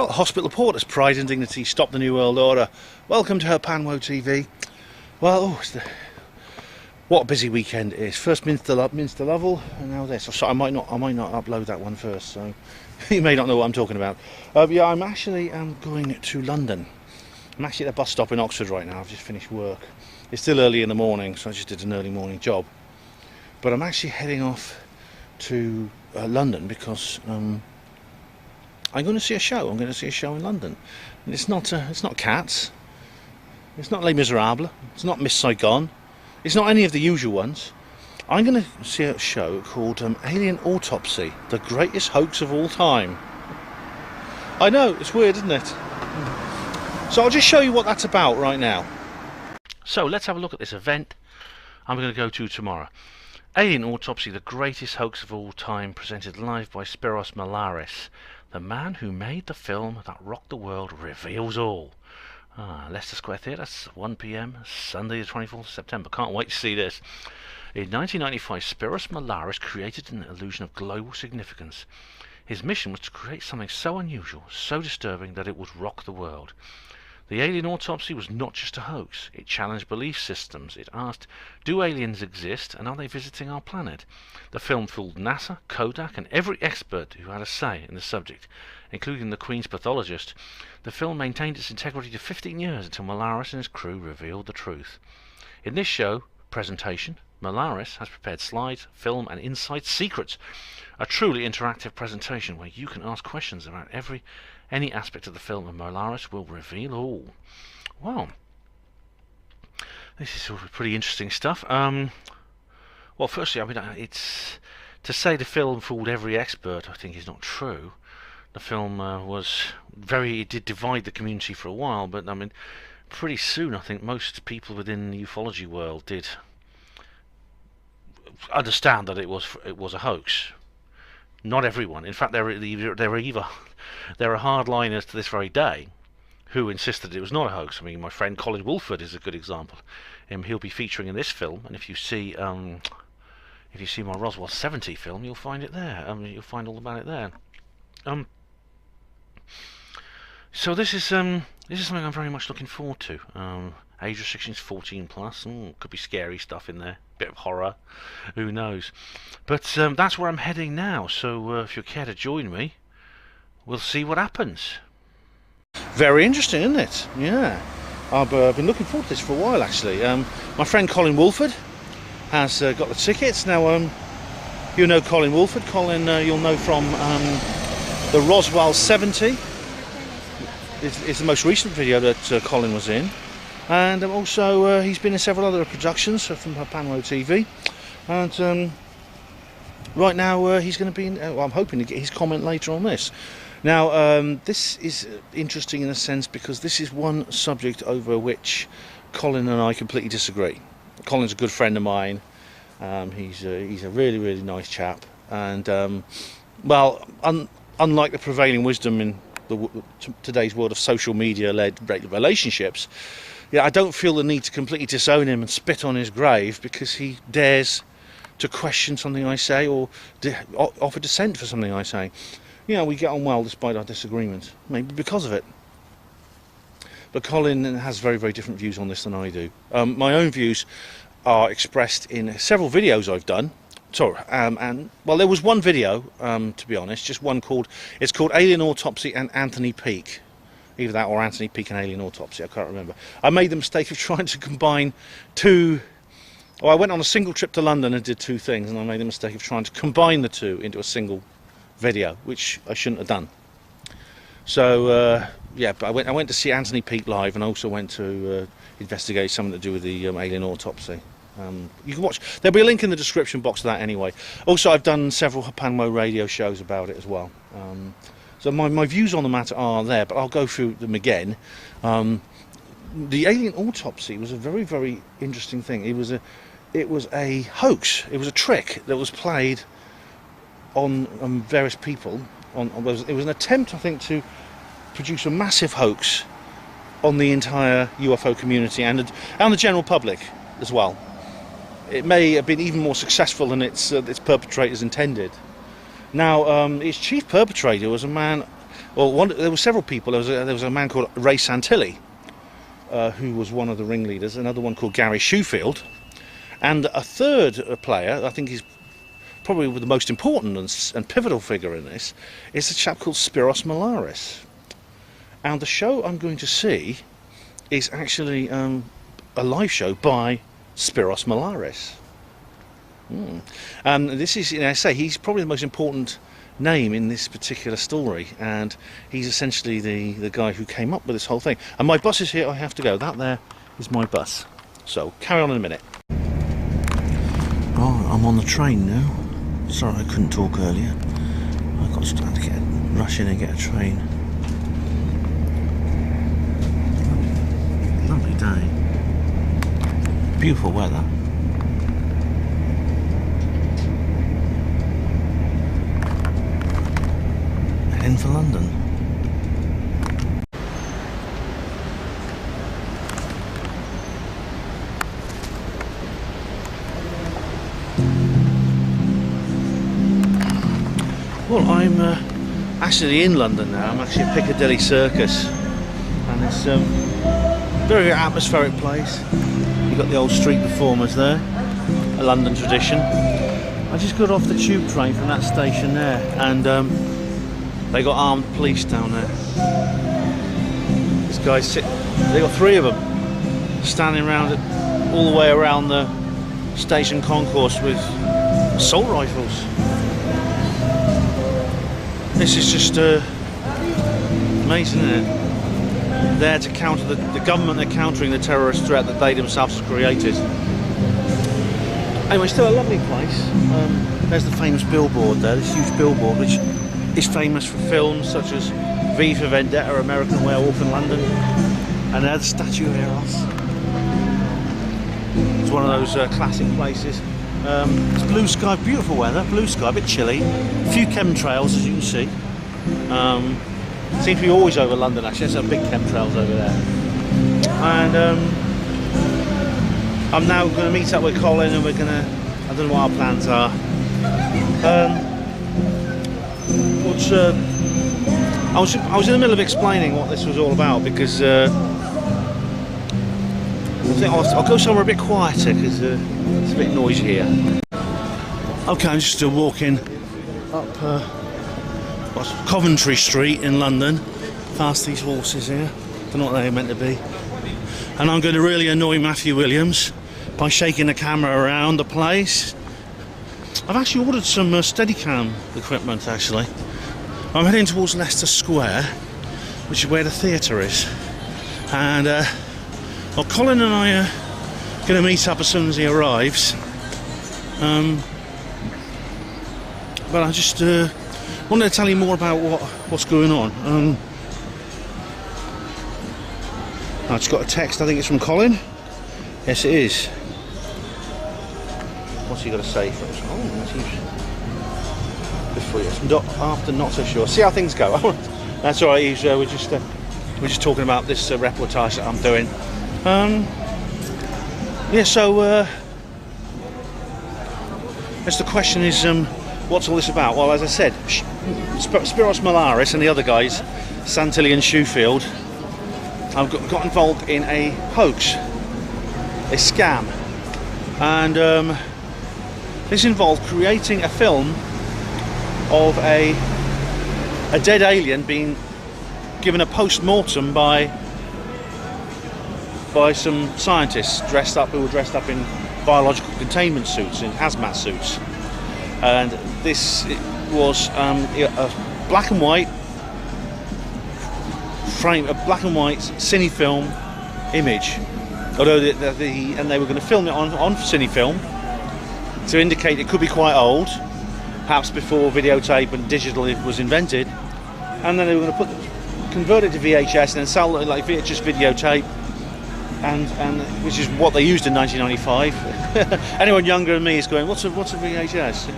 Well, hospital reporters, pride and dignity, stop the New World Order. Welcome to her Panwo TV. Well, what a busy weekend it is. First Minster Lovell, and now this. So I might not upload that one first, so you may not know what I'm talking about. Yeah, I'm actually going to London. I'm actually at a bus stop in Oxford right now. I've just finished work. It's still early in the morning, so I just did an early morning job. But I'm actually heading off to London because I'm going to see a show. I'm going to see a show in London. And it's not Cats. It's not Les Miserables. It's not Miss Saigon. It's not any of the usual ones. I'm going to see a show called Alien Autopsy, the greatest hoax of all time. I know, it's weird, isn't it? So I'll just show you what that's about right now. So let's have a look at this event I'm going to go to tomorrow. Alien Autopsy, the greatest hoax of all time, presented live by Spyros Melaris. The man who made the film that rocked the world reveals all. Leicester Square Theatre, 1 PM, Sunday the 24th of September. Can't wait to see this. In 1995, Spyros Melaris created an illusion of global significance. His mission was to create something so unusual, so disturbing, that it would rock the world. The Alien Autopsy was not just a hoax. It challenged belief systems. It asked, do aliens exist and are they visiting our planet? The film fooled NASA, Kodak and every expert who had a say in the subject, including the Queen's pathologist. The film maintained its integrity for 15 years until Melaris and his crew revealed the truth. In this show presentation, Melaris has prepared slides, film and inside secrets. A truly interactive presentation where you can ask questions about any aspect of the film, and Melaris will reveal all. Wow, this is sort of pretty interesting stuff. Well, firstly, I mean, it's to say the film fooled every expert, I think, is not true. The film it did divide the community for a while, but I mean, pretty soon, I think most people within the ufology world did understand that it was a hoax. Not everyone. In fact, there are hardliners to this very day who insisted it was not a hoax. I mean, my friend Colin Woolford is a good example. He'll be featuring in this film, and if you see my Roswell 70 film, you'll find it there. You'll find all about it there. So this is something I'm very much looking forward to. Age restrictions 14 plus. Could be scary stuff in there. Bit of horror. Who knows? But that's where I'm heading now. So if you care to join me, we'll see what happens. Very interesting, isn't it? Yeah. I've been looking forward to this for a while, actually. My friend Colin Woolford has got the tickets. Now, you know Colin Woolford. Colin, you'll know from the Roswell 70. It's the most recent video that Colin was in. And also he's been in several other productions from Panwo TV. And right now he's going to be in, well, I'm hoping to get his comment later on this. Now, this is interesting in a sense because this is one subject over which Colin and I completely disagree. Colin's a good friend of mine. He's a really, really nice chap. And, well, unlike the prevailing wisdom in today's world of social media-led relationships, yeah, I don't feel the need to completely disown him and spit on his grave because he dares to question something I say or offer dissent for something I say. You know, we get on well despite our disagreements, maybe because of it. But Colin has very, very different views on this than I do. My own views are expressed in several videos I've done. So, and well, there was one video, to be honest, just one it's called Alien Autopsy and Anthony Peake. Either that or Anthony Peake and Alien Autopsy, I can't remember. I made the mistake of trying to combine two. Well, I went on a single trip to London and did two things, and I made the mistake of trying to combine the two into a single video, which I shouldn't have done. So, yeah, but I went to see Anthony Peake live, and I also went to investigate something to do with the Alien Autopsy. You can watch. There'll be a link in the description box to that anyway. Also, I've done several Panwo radio shows about it as well. So my views on the matter are there, but I'll go through them again. The Alien Autopsy was a very, very interesting thing. It was a hoax. It was a trick that was played on various people. It was an attempt, I think, to produce a massive hoax on the entire UFO community and the general public as well. It may have been even more successful than its perpetrators intended. Now, its chief perpetrator was a man well, there were several people. There was a man called Ray Santilli, who was one of the ringleaders. Another one called Gary Shoefield, and a third player. I think he's probably the most important and pivotal figure in this, is a chap called Spyros Melaris. And the show I'm going to see is actually a live show by Spyros Melaris. This is, I say, he's probably the most important name in this particular story, and he's essentially the guy who came up with this whole thing. And my bus is here, I have to go. That there is my bus. So, carry on in a minute. Oh, I'm on the train now. Sorry I couldn't talk earlier. I got to rush in and get a train. Lovely day. Beautiful weather. Heading for London. Well, I'm actually in London now. I'm actually at Piccadilly Circus, and it's a very atmospheric place. You've got the old street performers there, a London tradition. I just got off the tube train from that station there, and they got armed police down there. This guy's they got 3 of them standing around all the way around the station concourse with assault rifles. This is just amazing, isn't it? There to counter the government, they're countering the terrorist threat that they themselves have created. Anyway, still a lovely place. There's the famous billboard there, this huge billboard, which is famous for films such as V for Vendetta, American Werewolf in London, and there's the Statue of Eros. It's one of those classic places. It's blue sky, beautiful weather, blue sky, a bit chilly, a few chemtrails as you can see. Seems to be always over London actually, there's some big chemtrails over there. And I'm now going to meet up with Colin, and we're going to, I don't know what our plans are. I was in the middle of explaining what this was all about, because I think I'll go somewhere a bit quieter, because it's a bit noisy here. Okay, I'm just walking up Coventry Street in London, past these horses here. Don't know what they're meant to be. And I'm going to really annoy Matthew Williams by shaking the camera around the place. I've actually ordered some Steadicam equipment actually. I'm heading towards Leicester Square, which is where the theatre is. And well, Colin and I are going to meet up as soon as he arrives. But I just wanted to tell you more about what's going on. I just got a text, I think it's from Colin. Yes, it is. What's he got to say for us? Oh, that seems before after, not so sure. See how things go. That's all right. We're just talking about this reportage that I'm doing. Yeah. So, as the question is, what's all this about? Well, as I said, Spyros Melaris and the other guys, Santilli and Shoefield, have got involved in a hoax, a scam, and this involved creating a film of a dead alien being given a post-mortem by some scientists who were dressed up in biological containment suits, in hazmat suits. And this was a black and white frame, a black and white cine film image. Although and they were going to film it on cine film to indicate it could be quite old, perhaps before videotape and digital was invented. And then they were going to convert it to VHS and then sell it like VHS videotape, and which is what they used in 1995. Anyone younger than me is going, what's a VHS?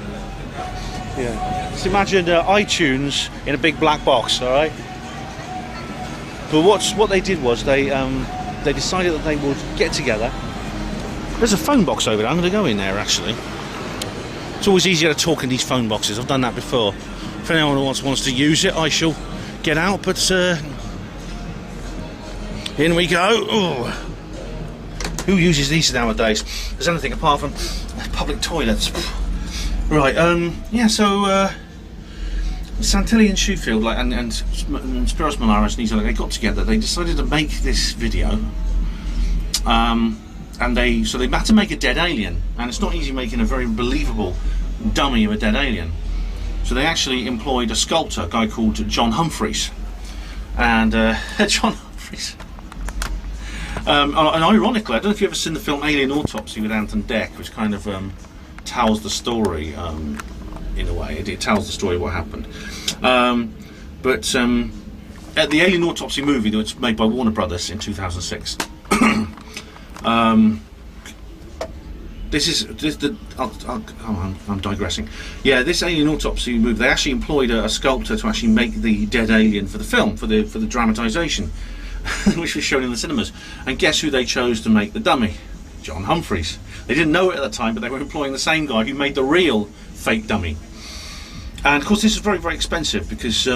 Yeah. Just imagine iTunes in a big black box, all right? But what they did was they decided that they would get together. There's a phone box over there. I'm going to go in there actually. It's always easier to talk in these phone boxes. I've done that before. If anyone wants to use it, I shall get out, but in we go. Ooh. Who uses these nowadays? There's anything apart from public toilets. Right, yeah, so Santilli and Shoefield, like, and Spyros Melaris and these other, they got together, they decided to make this video. And they had to make a dead alien, and it's not easy making a very believable dummy of a dead alien. So they actually employed a sculptor, a guy called John Humphreys, and John Humphreys. And ironically, I don't know if you've ever seen the film Alien Autopsy with Anton Deck, which kind of tells the story in a way. It tells the story of what happened. But at the Alien Autopsy movie that was made by Warner Brothers in 2006. I'm digressing. Yeah, this Alien Autopsy movie, they actually employed a sculptor to actually make the dead alien for the film, for the dramatisation, which was shown in the cinemas. And guess who they chose to make the dummy? John Humphreys. They didn't know it at the time, but they were employing the same guy who made the real fake dummy. And of course, this is very, very expensive because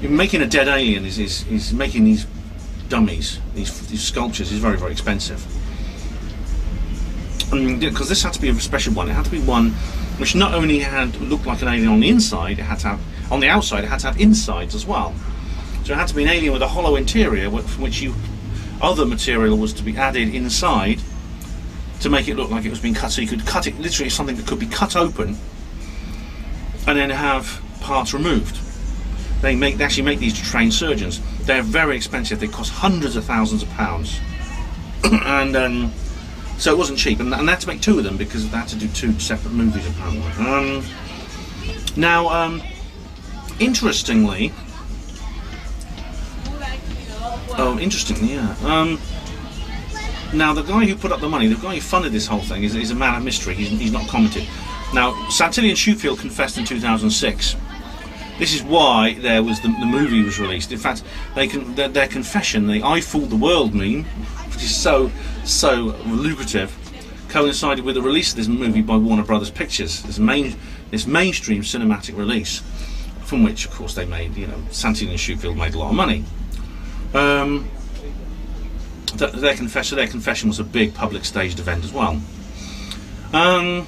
making a dead alien is making these dummies, these sculptures, is very, very expensive. Because this had to be a special one. It had to be one which not only looked like an alien on the inside, it had to have on the outside. It had to have insides as well. So it had to be an alien with a hollow interior, from which other material was to be added inside to make it look like it was being cut. So you could cut it literally something that could be cut open and then have parts removed. They actually make these to train surgeons. They're very expensive. They cost hundreds of thousands of pounds, and so it wasn't cheap. And they had to make two of them because they had to do two separate movies apparently. Interestingly, yeah. Now the guy who put up the money, the guy who funded this whole thing, is a man of mystery. He's not commented. Now Santilli and Shoefield confessed in 2006. This is why there was the movie was released. In fact, their confession, the "I fooled the world" meme, which is so lucrative, coincided with the release of this movie by Warner Brothers Pictures. This mainstream cinematic release, from which, of course, they made, Santilli and Shoefield made a lot of money. Their confession was a big public staged event as well. Where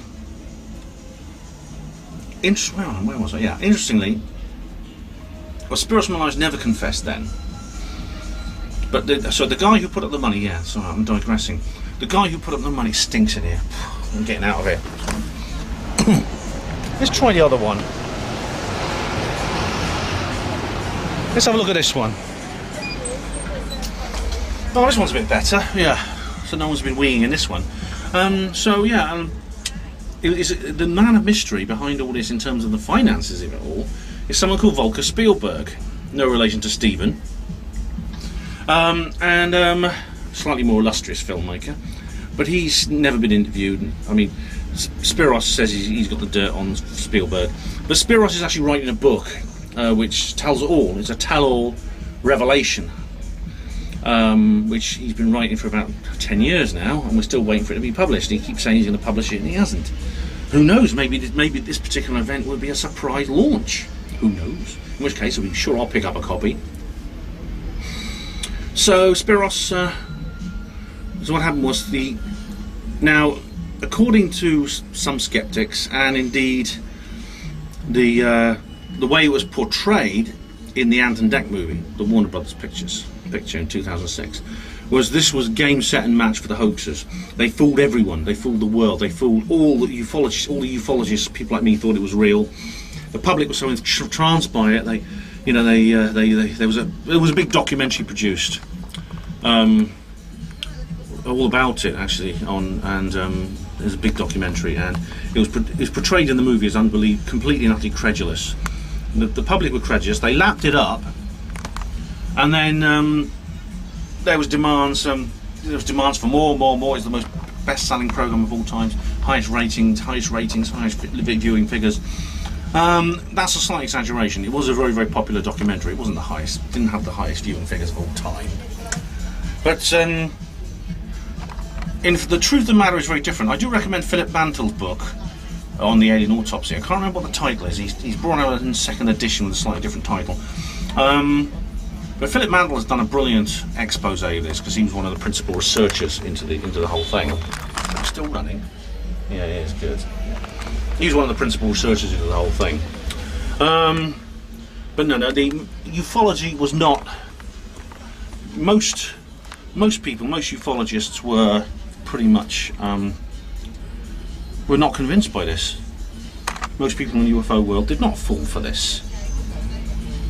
was I? Yeah, interestingly, Spyros Melaris never confessed then. But the guy who put up the money, yeah, sorry, I'm digressing. The guy who put up the money stinks in here. I'm getting out of here. Let's try the other one. Let's have a look at this one. Oh, this one's a bit better, yeah. So no one's been weeing in this one. The man of mystery behind all this in terms of the finances of it all is someone called Volker Spielberg, no relation to Steven, and slightly more illustrious filmmaker, but he's never been interviewed. I mean, Spyros says he's got the dirt on Spielberg, but Spyros is actually writing a book which tells it all. It's a tell-all revelation, which he's been writing for about 10 years now, and we're still waiting for it to be published. He keeps saying he's going to publish it, and he hasn't. Who knows? Maybe this particular event will be a surprise launch. Who knows? In which case, I'll pick up a copy. So Spyros. So what happened was now, according to some skeptics, and indeed the way it was portrayed in the Ant and Dec movie, the Warner Brothers picture in 2006, this was game, set and match for the hoaxers. They fooled everyone. They fooled the world. They fooled all the ufologists. All the ufologists, people like me, thought it was real. The public was so entranced by it. There was a big documentary produced, all about it actually. There's a big documentary, and it was portrayed in the movie as completely and utterly credulous. The public were credulous. They lapped it up, and then there was demands. There was demands for more. It's the most best-selling program of all time, highest ratings, highest viewing figures. That's a slight exaggeration. It was a very, very popular documentary. It wasn't the highest. It didn't have the highest viewing figures of all time. But the truth of the matter is very different. I do recommend Philip Mantle's book, on the Alien Autopsy. I can't remember what the title is. He's brought out a second edition with a slightly different title. But Philip Mantle has done a brilliant expose of this because he was one of the principal researchers into the whole thing. It's still running. Yeah, it is good. He's one of the principal researchers into the whole thing. But no, the ufology was not. Most people, most ufologists were pretty much were not convinced by this. Most people in the UFO world did not fall for this.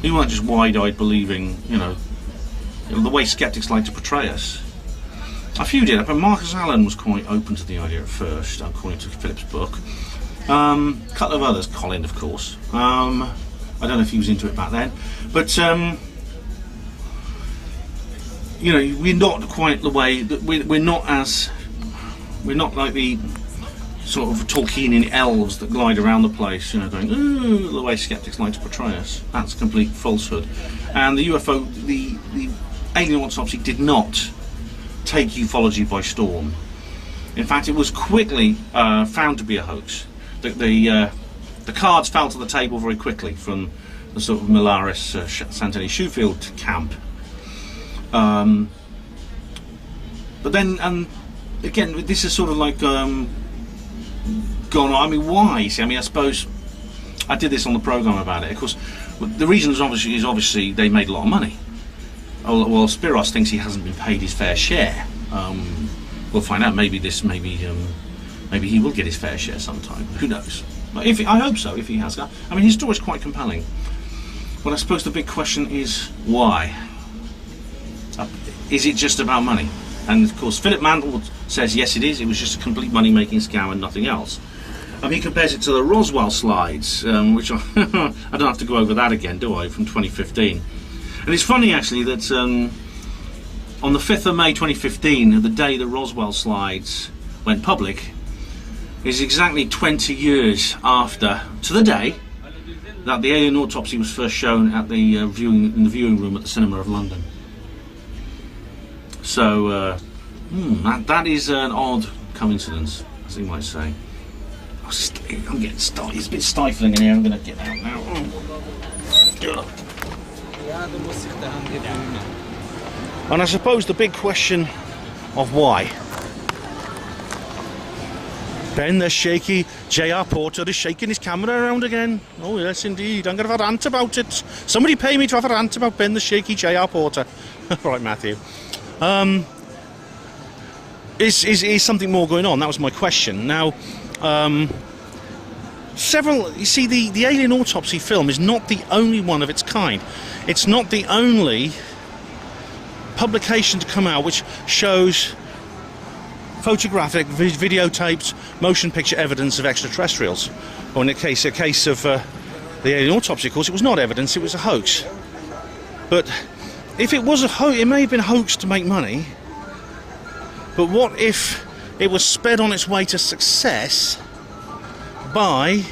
They weren't just wide-eyed believing, you know, the way skeptics like to portray us. A few did, but Marcus Allen was quite open to the idea at first, according to Philip's book. A couple of others, Colin, of course. I don't know if he was into it back then, but you know, we're not quite the way that we're not like the sort of Tolkienian elves that glide around the place, you know, going, ooh, the way skeptics like to portray us. That's complete falsehood. And the UFO, the Alien Autopsy did not take ufology by storm. In fact, it was quickly found to be a hoax. The cards fell to the table very quickly from the sort of Melaris, Santini Shoefield camp. But then, again, this is sort of like gone on. I mean, why? See, I mean, I suppose I did this on the program about it. Of course, the reason is obviously they made a lot of money. Well, Spyros thinks he hasn't been paid his fair share. We'll find out. Maybe he will get his fair share sometime. Who knows? But I hope so. If he has, I mean, his story is quite compelling. But I suppose the big question is why? Is it just about money? And of course, Philip Mantle says yes, it is. It was just a complete money-making scam and nothing else. He compares it to the Roswell slides, which I don't have to go over that again, do I? From 2015. And it's funny actually that on the 5th of May 2015, the day the Roswell slides went public, is exactly 20 years after, to the day, that the Alien Autopsy was first shown at the viewing room at the Cinema of London. So that is an odd coincidence, as you might say. I'm getting started. It's a bit stifling in here. I'm going to get out now. And I suppose the big question of why. Ben, the shaky J.R. Porter is shaking his camera around again. Oh yes, indeed. I'm going to have a rant about it. Somebody pay me to have a rant about Ben, the shaky J.R. Porter. Right, Matthew. Is something more going on? That was my question. Now, you see, the Alien Autopsy film is not the only one of its kind. It's not the only publication to come out which shows photographic, videotaped, motion picture evidence of extraterrestrials. Or in a case of the Alien Autopsy, of course, it was not evidence, it was a hoax. But if it was a hoax, it may have been a hoax to make money, but what if it was sped on its way to success by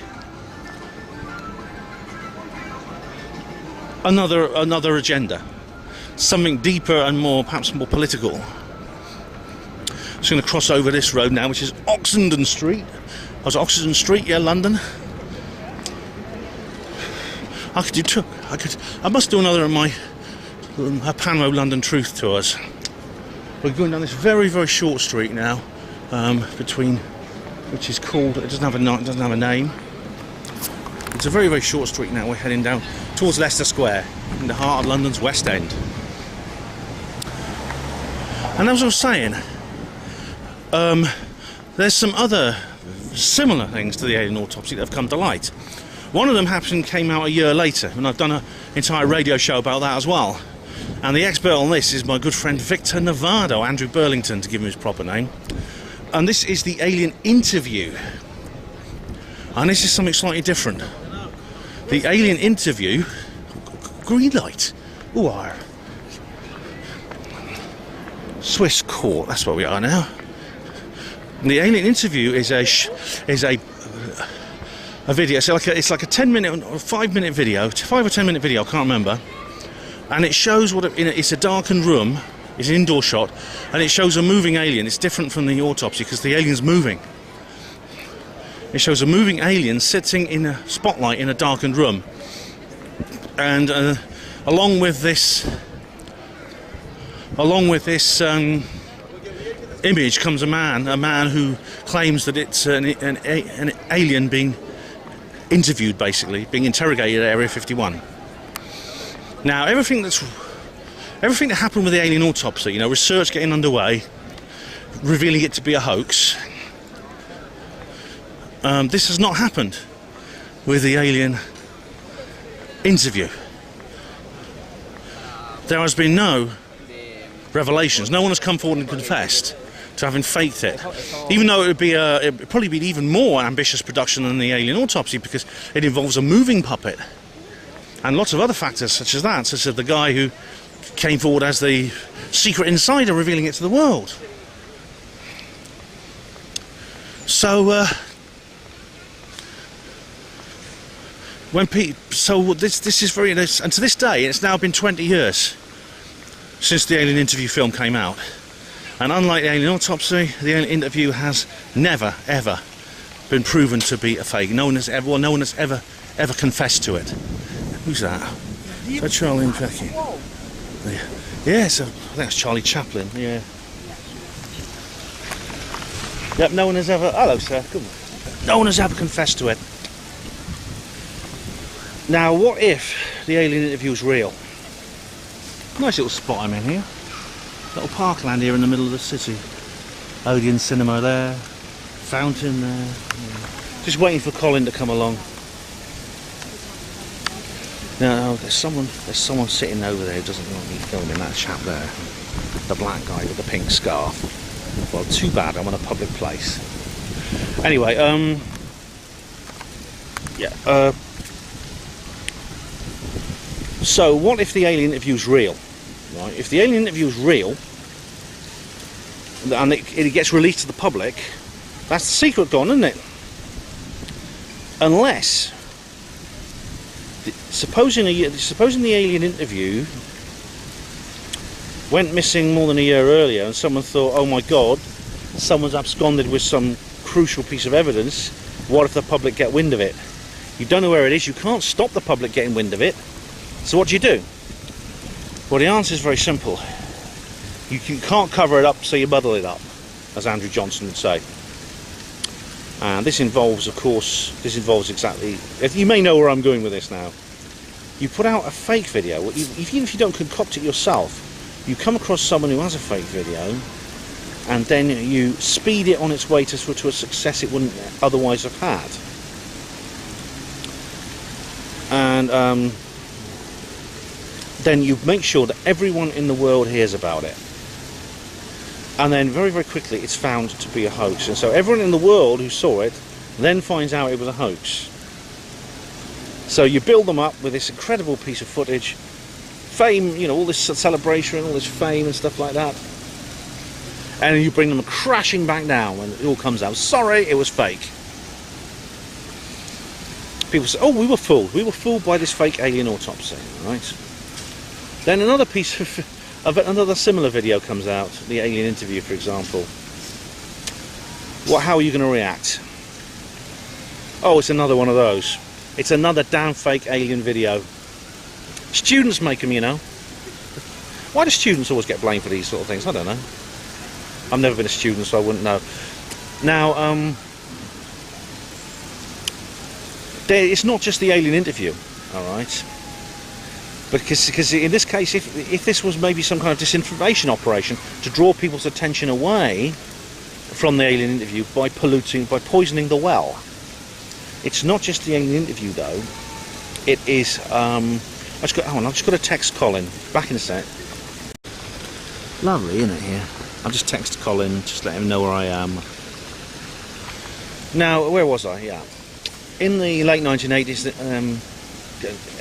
another agenda, something deeper and perhaps more political? I'm just going to cross over this road now, which is Oxenden Street. I was at Oxenden Street, yeah, London. I must do another of my Panmo London Truth tours. We're going down this very, very short street now, which is called, it doesn't have a name. It's a very, very short street now. We're heading down towards Leicester Square, in the heart of London's West End. And as I was saying, there's some other similar things to the Alien Autopsy that have come to light. One of them came out a year later, and I've done an entire radio show about that as well. And the expert on this is my good friend Victor Nevado, Andrew Burlington to give him his proper name. And this is the Alien Interview. And this is something slightly different. The Alien Interview... Green light. Ooh, Swiss court, that's where we are now. And the Alien Interview is a video. So it's like a 10-minute or 5-minute video, 5 or 10 minute video, I can't remember. And it shows it's a darkened room, it's an indoor shot, and it shows a moving alien. It's different from the autopsy because the alien's moving. It shows a moving alien sitting in a spotlight in a darkened room, and along with this image comes a man who claims that it's an alien being interviewed, basically being interrogated at Area 51. Now, everything that happened with the alien autopsy, you know, research getting underway, revealing it to be a hoax, this has not happened with the alien interview. There has been no revelations. No one has come forward and confessed to having faked it, even though it'd probably be an even more ambitious production than the alien autopsy, because it involves a moving puppet and lots of other factors such as the guy who came forward as the secret insider revealing it to the world. So this is very, and to this day it's now been 20 years since the Alien Interview film came out, and unlike the Alien Autopsy, the Alien Interview has never ever been proven to be a fake. No one has ever confessed to it. Who's that? Is that Charlie and Becky? Yeah, so I think that's Charlie Chaplin. Yeah. Yep. No one has ever. Hello, sir. Come on. No one has ever confessed to it. Now, what if the Alien Interview is real? Nice little spot I'm in here. Little parkland here in the middle of the city. Odeon Cinema there. Fountain there. Yeah. Just waiting for Colin to come along. No, there's someone sitting over there who doesn't want me filming, that chap there. The black guy with the pink scarf. Well, too bad, I'm in a public place. Anyway, yeah. So, what if the Alien Interview is real? Right? If the Alien Interview is real, and it gets released to the public, that's the secret gone, isn't it? Unless, supposing the Alien Interview went missing more than a year earlier, and someone thought, oh my god, someone's absconded with some crucial piece of evidence, what if the public get wind of it? You don't know where it is, you can't stop the public getting wind of it, so what do you do? Well, the answer is very simple. You can't cover it up, so you muddle it up, as Andrew Johnson would say. And this involves, of course, exactly, you may know where I'm going with this now. You put out a fake video, even if you don't concoct it yourself, you come across someone who has a fake video, and then you speed it on its way to a success it wouldn't otherwise have had. And then you make sure that everyone in the world hears about it. And then very, very quickly it's found to be a hoax. And so everyone in the world who saw it then finds out it was a hoax. So you build them up with this incredible piece of footage, fame, you know, all this celebration, all this fame and stuff like that. And you bring them crashing back down when it all comes out. Sorry, it was fake. People say, oh, we were fooled. We were fooled by this fake alien autopsy, right? Then another piece of another similar video comes out, the Alien Interview, for example. How are you going to react? Oh, it's another one of those. It's another damn fake alien video. Students make them, you know. Why do students always get blamed for these sort of things? I don't know. I've never been a student, so I wouldn't know. Now, it's not just the Alien Interview, all right? Because in this case, if this was maybe some kind of disinformation operation to draw people's attention away from the Alien Interview by poisoning the well. It's not just the Alien Interview, though. It is. I've just got to text Colin. Back in a sec. Lovely, isn't it here? I'll just text Colin, just let him know where I am. Now, where was I? Yeah. In the late 1980s,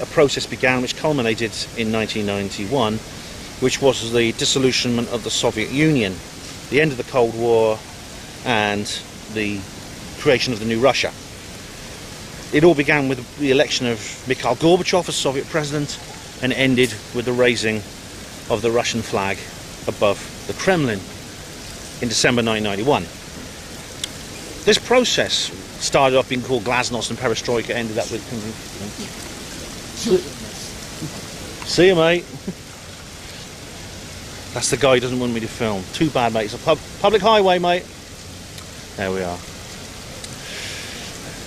a process began which culminated in 1991, which was the disillusionment of the Soviet Union, the end of the Cold War, and the creation of the new Russia. It all began with the election of Mikhail Gorbachev as Soviet president, and ended with the raising of the Russian flag above the Kremlin in December 1991. This process started off being called Glasnost and Perestroika, ended up with... See you, mate. That's the guy who doesn't want me to film. Too bad, mate. It's a public highway, mate. There we are.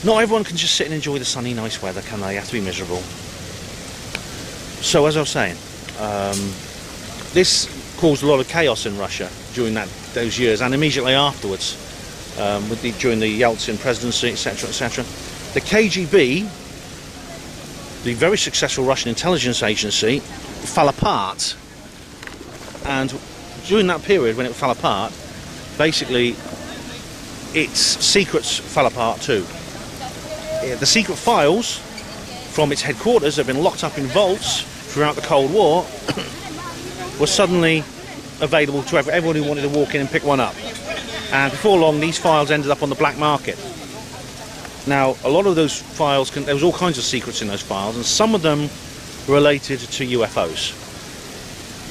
Not everyone can just sit and enjoy the sunny, nice weather, can they? You have to be miserable. So, as I was saying, this caused a lot of chaos in Russia during those years, and immediately afterwards, during the Yeltsin presidency, etc., etc. The KGB, the very successful Russian intelligence agency, fell apart. And during that period when it fell apart, basically its secrets fell apart too. The secret files from its headquarters that had been locked up in vaults throughout the Cold War were suddenly available to everyone who wanted to walk in and pick one up. And before long, these files ended up on the black market. Now, a lot of those files, there was all kinds of secrets in those files, and some of them related to UFOs.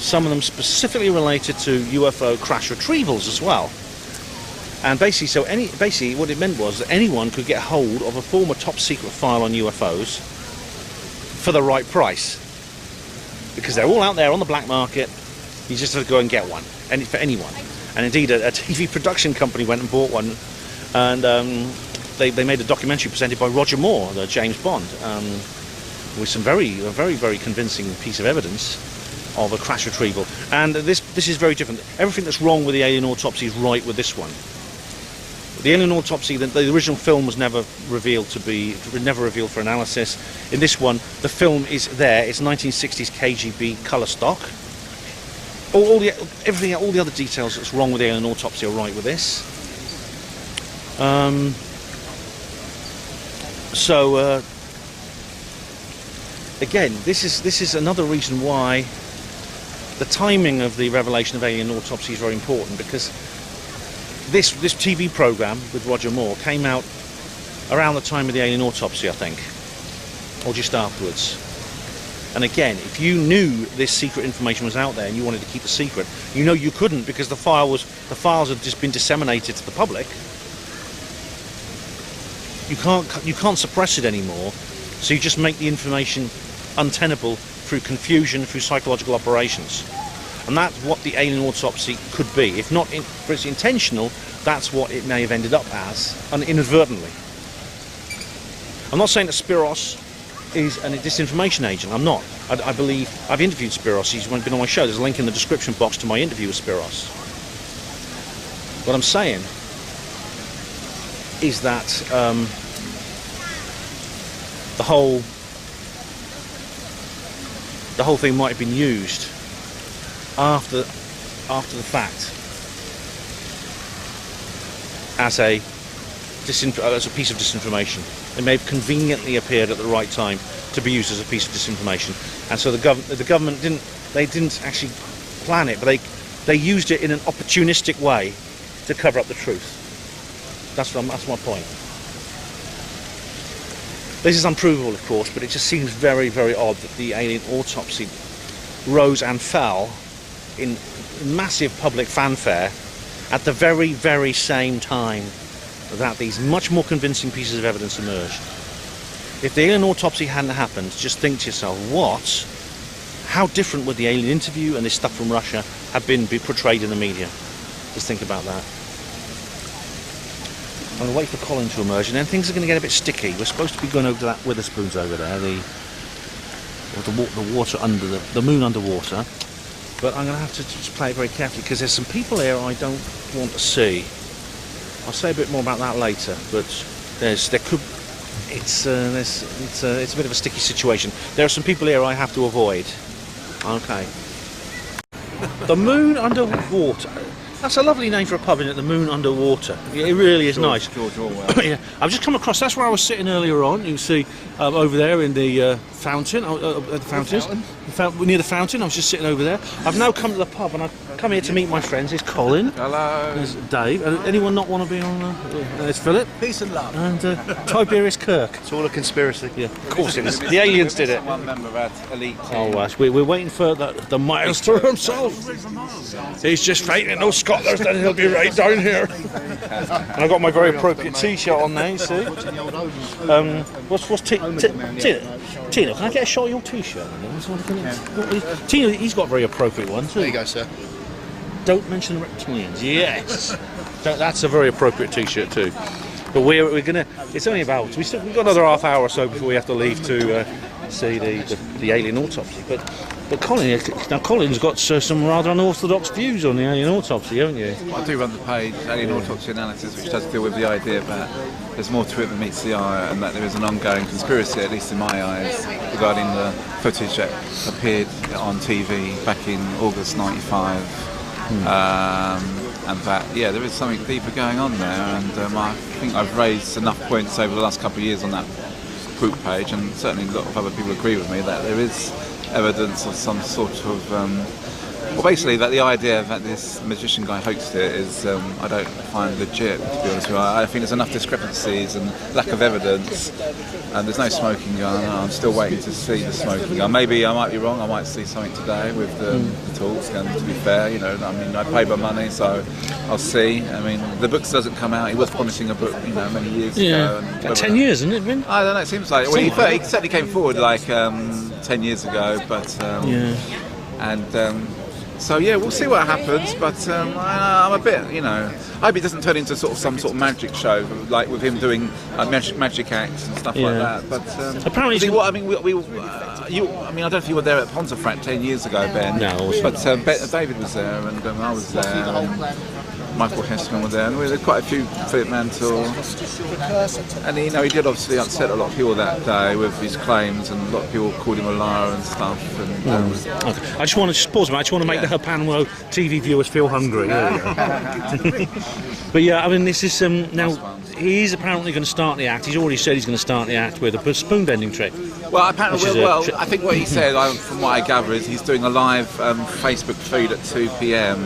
Some of them specifically related to UFO crash retrievals as well. And basically, what it meant was that anyone could get hold of a former top secret file on UFOs for the right price, because they're all out there on the black market. You just have to go and get one, and for anyone. And indeed, a TV production company went and bought one, and they made a documentary presented by Roger Moore, the James Bond, with some a very convincing piece of evidence of a crash retrieval. And this is very different. Everything that's wrong with the Alien Autopsy is right with this one. The Alien Autopsy, the original film was never revealed for analysis. In this one, the film is there. It's 1960s KGB colour stock. All the other details that's wrong with the Alien Autopsy are right with this. Again, this is another reason why the timing of the revelation of Alien Autopsy is very important, because this TV program with Roger Moore came out around the time of the Alien Autopsy, I think, or just afterwards. And again, if you knew this secret information was out there and you wanted to keep the secret, you know you couldn't, because the files had just been disseminated to the public. You can't suppress it anymore, so you just make the information untenable through confusion, through psychological operations. And that's what the Alien Autopsy could be. If not for it's intentional, that's what it may have ended up as, inadvertently. I'm not saying that Spyros is a disinformation agent. I'm not. I believe I've interviewed Spyros. He's been on my show. There's a link in the description box to my interview with Spyros. What I'm saying is that the whole thing might have been used after the fact as a piece of disinformation. It may have conveniently appeared at the right time to be used as a piece of disinformation, and so the government didn't actually plan it, but they used it in an opportunistic way to cover up the truth. That's my point. This is unprovable, of course, but it just seems very, very odd that the Alien Autopsy rose and fell in massive public fanfare at the very, very same time that these much more convincing pieces of evidence emerged. If the Alien Autopsy hadn't happened, just think to yourself, how different would the alien interview and this stuff from Russia have been portrayed in the media? Just think about that. I'm going to wait for Colin to emerge, and then things are going to get a bit sticky. We're supposed to be going over to that Witherspoons over there, the water under the moon underwater. But I'm going to have to just play it very carefully, because there's some people here I don't want to see. I'll say a bit more about that later, but it's a bit of a sticky situation. There are some people here I have to avoid. Okay. The Moon Underwater. That's a lovely name for a pub, isn't it? The Moon Underwater. It really is nice. George Orwell. Yeah. I've just come across. That's where I was sitting earlier on. You can see over there in the fountain. The fountain. Near the fountain. I was just sitting over there. I've now come to the pub, and I've come here to meet my friends. Here's Colin. Hello. There's Dave. Anyone not want to be on? There's Philip. Peace and love. And Tiberius Kirk. It's all a conspiracy. Yeah, of course it is. The aliens did it. One member of our elite team. Oh, right. We're waiting for the maestro himself. He's just fighting those got those, then he'll be right down here. And I got my very appropriate T-shirt on now. You see? What's Tino? Can I get a shot of your T-shirt? Tino, he's got a very appropriate one too. There you go, sir. Don't mention the reptilians. Yes, that's a very appropriate T-shirt too. But we're gonna. It's only about. We've got another half hour or so before we have to leave to see the Alien Autopsy. But Colin's got some rather unorthodox views on the Alien Autopsy, haven't you? I do run the page, Alien Autopsy Analysis, which does deal with the idea that there's more to it than meets the eye, and that there is an ongoing conspiracy, at least in my eyes, regarding the footage that appeared on TV back in August '95. And that, yeah, there is something deeper going on there, and I think I've raised enough points over the last couple of years on that group page, and certainly a lot of other people agree with me that there is evidence of some sort of well, basically that the idea that this magician guy hoaxed it is I don't find legit, to be honest with you. I think there's enough discrepancies and lack of evidence, and there's no smoking gun. I'm still waiting to see the smoking gun. Maybe I might be wrong, I might see something today with the talks, and to be fair, you know, I mean, I paid my money, so I'll see. I mean, the book doesn't come out. He was promising a book, you know, many years ago. And 10 years, hasn't it been? I don't know, it seems like, well, he certainly came forward like 10 years ago, but so yeah, we'll see what happens, but I'm a bit, you know, I hope it doesn't turn into sort of some sort of magic show, like with him doing magic acts and stuff like that. But apparently, I mean, I don't know if you were there at Pontefract 10 years ago, Ben. No, but David was there, and I was there. And Michael Hessman was there, and there were quite a few. Philip Mantle, and you know, he did obviously upset a lot of people that day with his claims, and a lot of people called him a liar and stuff. And okay. I just want to pause a minute. I just want to make the Hapanwo TV viewers feel hungry. But yeah, I mean, this is now. He's apparently going to start the act. He's already said he's going to start the act with a spoon bending trick. Well, apparently, I think what he said, from what I gather, is he's doing a live Facebook feed at 2 p.m.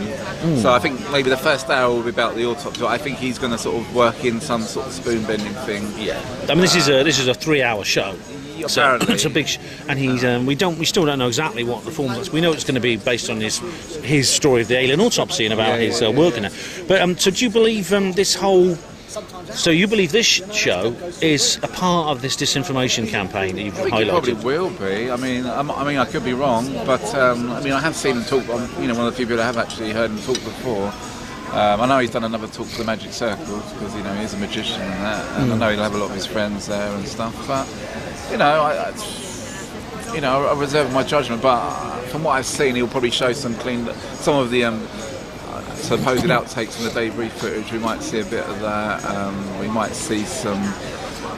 So I think maybe the first hour will be about the autopsy. I think he's going to sort of work in some sort of spoon bending thing. Yeah. I mean, this is a 3-hour show. Apparently. So it's a big, and he's we still don't know exactly what the form is. We know it's going to be based on his story of the Alien Autopsy and about his work in it. But so do you believe this whole? So you believe this show is a part of this disinformation campaign that you've highlighted? It probably will be. I mean, I could be wrong, but I mean, I have seen him talk. You know, one of the few people I have actually heard him talk before. I know he's done another talk to the Magic Circle because you know he's a magician and that, and I know he'll have a lot of his friends there and stuff. But you know, I reserve my judgment. But from what I've seen, he'll probably show some of the supposed outtakes from the debris footage. We might see a bit of that. We might see some,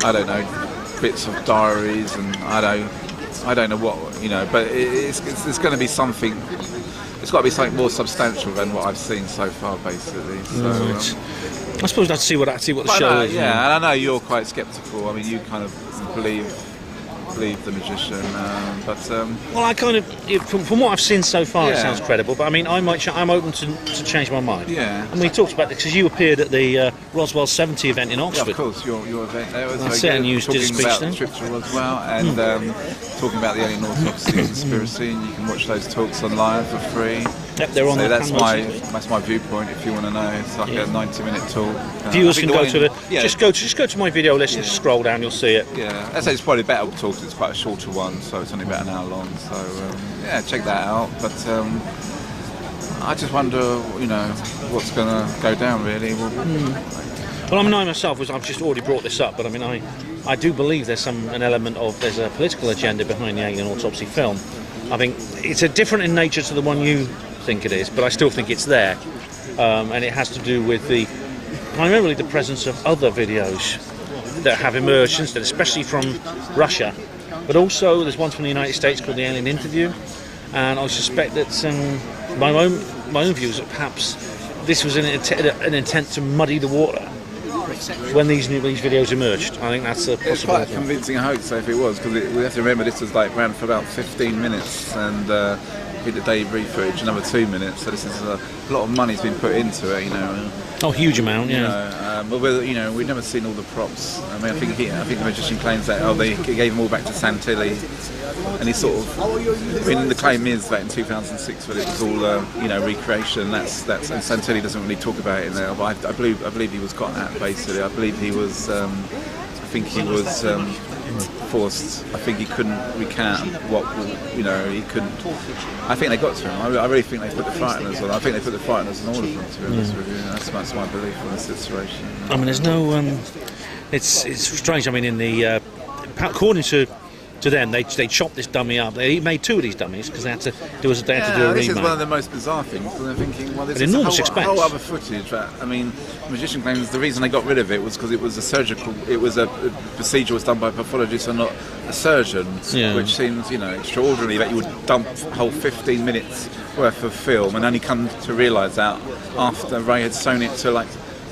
I don't know, bits of diaries, and I don't know what, you know. But it's going to be something. It's got to be something more substantial than what I've seen so far, basically. So, I suppose I'd see what the show is. Yeah, and I know you're quite sceptical. I mean, you kind of believe the magician, but well, I kind of, from what I've seen so far, it sounds credible. But I mean, I'm open to change my mind. Yeah. And we talked about this because you appeared at the Roswell 70 event in Oxford. Yeah, of course, your event there was That's it, and you did a speech about then. Scripture as well, and talking about the Alien Autopsy conspiracy, and you can watch those talks online for free. Yep, they're on. So that's my viewpoint. If you want to know, it's like a 90-minute talk. Viewers can go to just go to my video list and just scroll down. You'll see it. Yeah, I'd say it's probably better talk. It's quite a shorter one, so it's only about an hour long. So yeah, check that out. But I just wonder, you know, what's going to go down really. Well, I mean, I myself I've just already brought this up, but I mean, I do believe there's an element of there's a political agenda behind the Alien Autopsy film. I think it's a different in nature to the one you think it is, but I still think it's there, and it has to do with primarily the presence of other videos that have emerged since then, especially from Russia, but also there's one from the United States called the Alien Interview, and I suspect that my own views that perhaps this was an intent to muddy the water when these videos emerged. I think that's a possibility. It's quite a convincing hoax if it was, because we have to remember this was ran for about 15 minutes, and copied the debris footage, another 2 minutes. So this is a lot of money's been put into it, you know. Oh, huge amount, yeah. But we've never seen all the props. I mean, I think the magician claims that they gave them all back to Santilli, and he sort of. I mean, the claim is that in 2006, that it was all recreation. That's and Santilli doesn't really talk about it now. But I believe he was got at basically. I believe he was. I think he was forced. I think he couldn't recount what he couldn't. I think they got to him. I really think they put the frighteners on. I think they put the frighteners on all of them. To be honest with you, that's my belief on the situation. I mean, there's no. It's strange. I mean, in the according to them, they chopped this dummy up. They made 2 of these dummies because they had to do a remake. This is one of the most bizarre things. Because they're thinking, well, there's whole other footage. That, I mean, the magician claims the reason they got rid of it was because it was a procedure was done by a pathologist and not a surgeon, which seems extraordinary that you would dump a whole 15 minutes worth of film and only come to realise that after Ray had shown it to a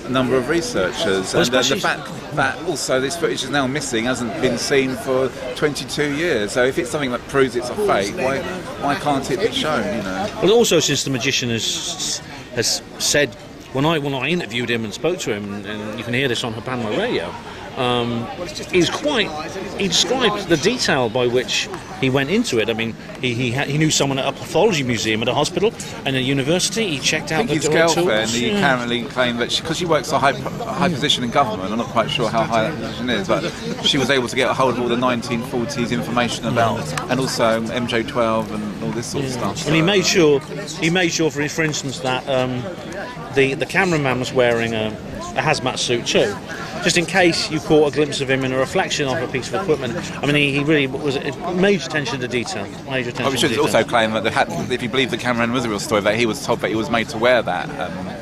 number of researchers, and the fact that also this footage is now missing, hasn't been seen for 22 years. So if it's something that proves it's a fake, why can't it be shown? Well, also since the magician has said when I interviewed him and spoke to him, and you can hear this on Habanma Radio. He described the detail by which he went into it. I mean, he knew someone at a pathology museum at a hospital and a university. He checked out his girlfriend. He apparently claimed that because she works a high position in government, I'm not quite sure how high that position is, but she was able to get a hold of all the 1940s information about, and also MJ12 and all this sort of stuff. And he made sure, for instance, that the cameraman was wearing a hazmat suit too, just in case you caught a glimpse of him in a reflection of a piece of equipment. I mean, he really was major attention to detail. We should also claim that if you believe the cameraman was a real story, that he was told that he was made to wear that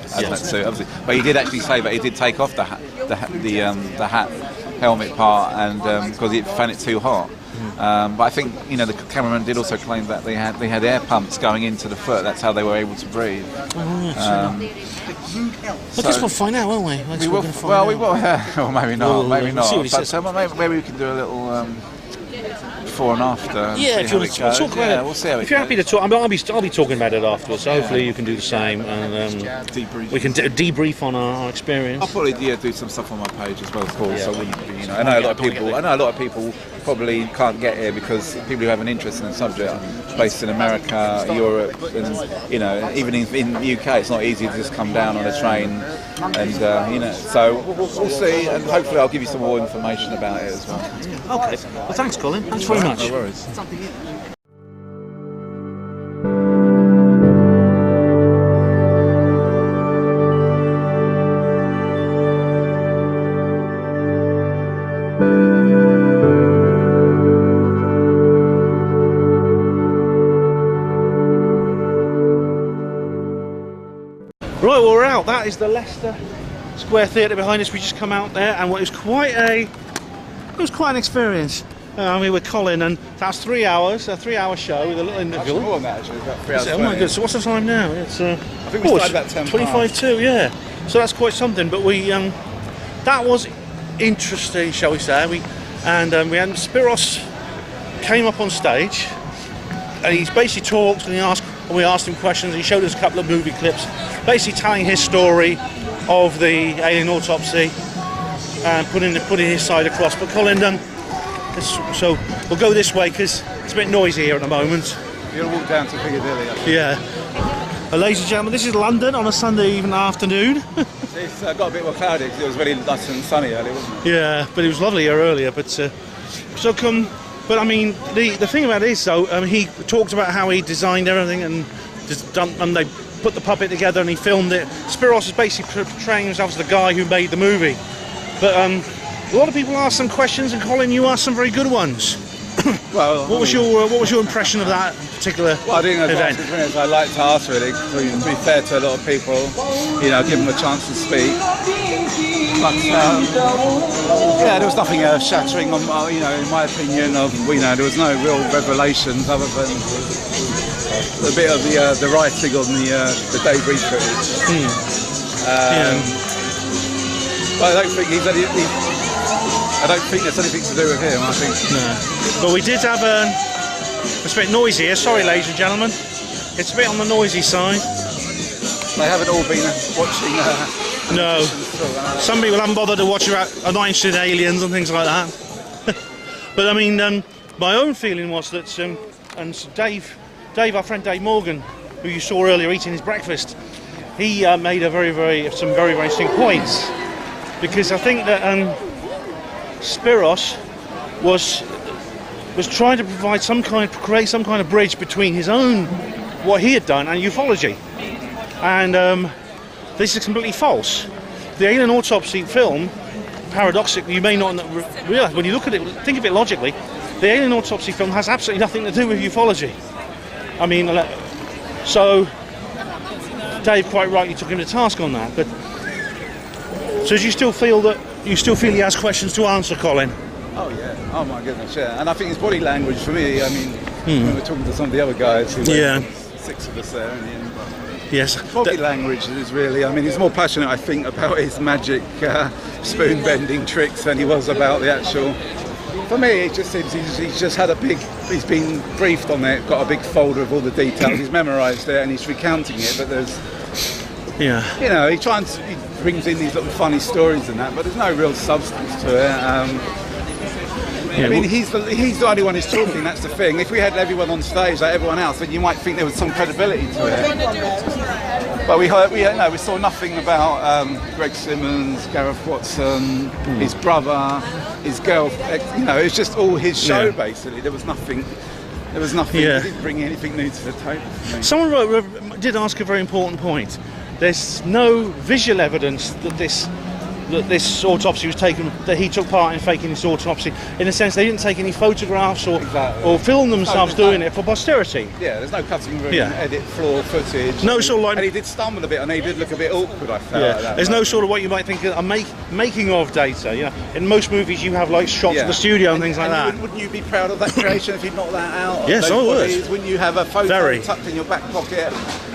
hazmat suit, obviously. But he did actually say that he did take off the hat helmet part, and because he found it too hot. But I think the cameraman did also claim that they had air pumps going into the foot. That's how they were able to breathe. I guess we'll find out, won't we? We will. Well, maybe not. Maybe we can do a little before and after. Yeah, if you want to talk about it. We'll see how it goes. If you're happy to talk, I'll be talking about it afterwards. So hopefully you can do the same, and we can debrief on our experience. I'll probably do some stuff on my page as well, of course. Yeah. So I wouldn't be, I know a lot of people probably can't get here because people who have an interest in the subject, based in America, Europe, and even in the UK, it's not easy to just come down on a train, and so we'll see, and hopefully I'll give you some more information about it as well. Okay. Well, thanks, Colin. Thanks very much. No worries. Right, well, we're out. That is the Leicester Square Theatre behind us. We just come out there, and it was quite an experience. With Colin, and that's 3 hours, a 3-hour show with a little interview. More than that, actually, about 3 hours. Oh my goodness, so what's the time now? It's I think we started about 10 25 to, yeah. So that's quite something, but that was interesting, shall we say. We had Spyros came up on stage, and he's basically talked, and we asked him questions. He showed us a couple of movie clips, basically telling his story of the Alien Autopsy and putting his side across. But Colin, so we'll go this way because it's a bit noisy here at the moment. You're going to walk down to Piccadilly, actually. Yeah. Ladies and gentlemen, this is London on a Sunday evening afternoon. It's got a bit more cloudy because it was very nice and sunny earlier, wasn't it? Yeah, but it was lovely here earlier. But I mean, the thing about it is, though, he talked about how he designed everything and they put the puppet together and he filmed it. Spyros is basically portraying himself as the guy who made the movie. But a lot of people asked some questions, and Colin, you asked some very good ones. Well, what was your impression of that particular I think event? I like to ask, really, to be fair to a lot of people, give them a chance to speak. But there was nothing shattering on, in my opinion. There was no real revelations other than a bit of the writing on the debris footage. But I don't think there's anything to do with him. I think. No. But we did have it's a bit noisy here. Sorry, ladies and gentlemen. It's a bit on the noisy side. They haven't all been watching. No. Some people haven't bothered to watch about, are not interested in aliens and things like that. But I mean, my own feeling was that, and Dave, our friend Dave Morgan, who you saw earlier eating his breakfast, he made some very interesting points, because I think that Spyros was trying to create some kind of bridge between his own, what he had done, and ufology, and this is completely false. The Alien Autopsy film, paradoxically, you may not realise when you look at it, think of it logically, the Alien Autopsy film has absolutely nothing to do with ufology. I mean, so Dave quite rightly took him to task on that. But so do you still feel he has questions to answer, Colin? Oh yeah. Oh my goodness, yeah. And I think his body language for me, I mean, when we're talking to some of the other guys, who went, 6 of us there in the end. Yes. Body language is really, I mean, he's more passionate, I think, about his magic spoon bending tricks than he was about the actual. For me, it just seems he's just had he's been briefed on it, got a big folder of all the details, he's memorised it and he's recounting it, but there's, you know, he brings in these little funny stories and that, but there's no real substance to it. I mean, he's the only one who's talking, that's the thing. If we had everyone on stage like everyone else, then you might think there was some credibility to it. But we saw nothing about Greg Simmons, Gareth Watson, his brother, his girl. You know, it was just all his show basically. There was nothing. He didn't bring anything new to the table. Someone did ask a very important point. There's no visual evidence that this autopsy was taken, that he took part in faking this autopsy. In a sense, they didn't take any photographs or film themselves doing it for posterity. Yeah, there's no cutting room, edit floor footage. No sort of like, and he did stumble a bit, and he did look a bit awkward. I felt. Yeah, like that, there's no sort of what you might think of a making of data. You know, in most movies you have like shots of the studio and things like that. Wouldn't you be proud of that creation if you'd knocked that out? Yes, I would. Wouldn't you have a photo tucked in your back pocket?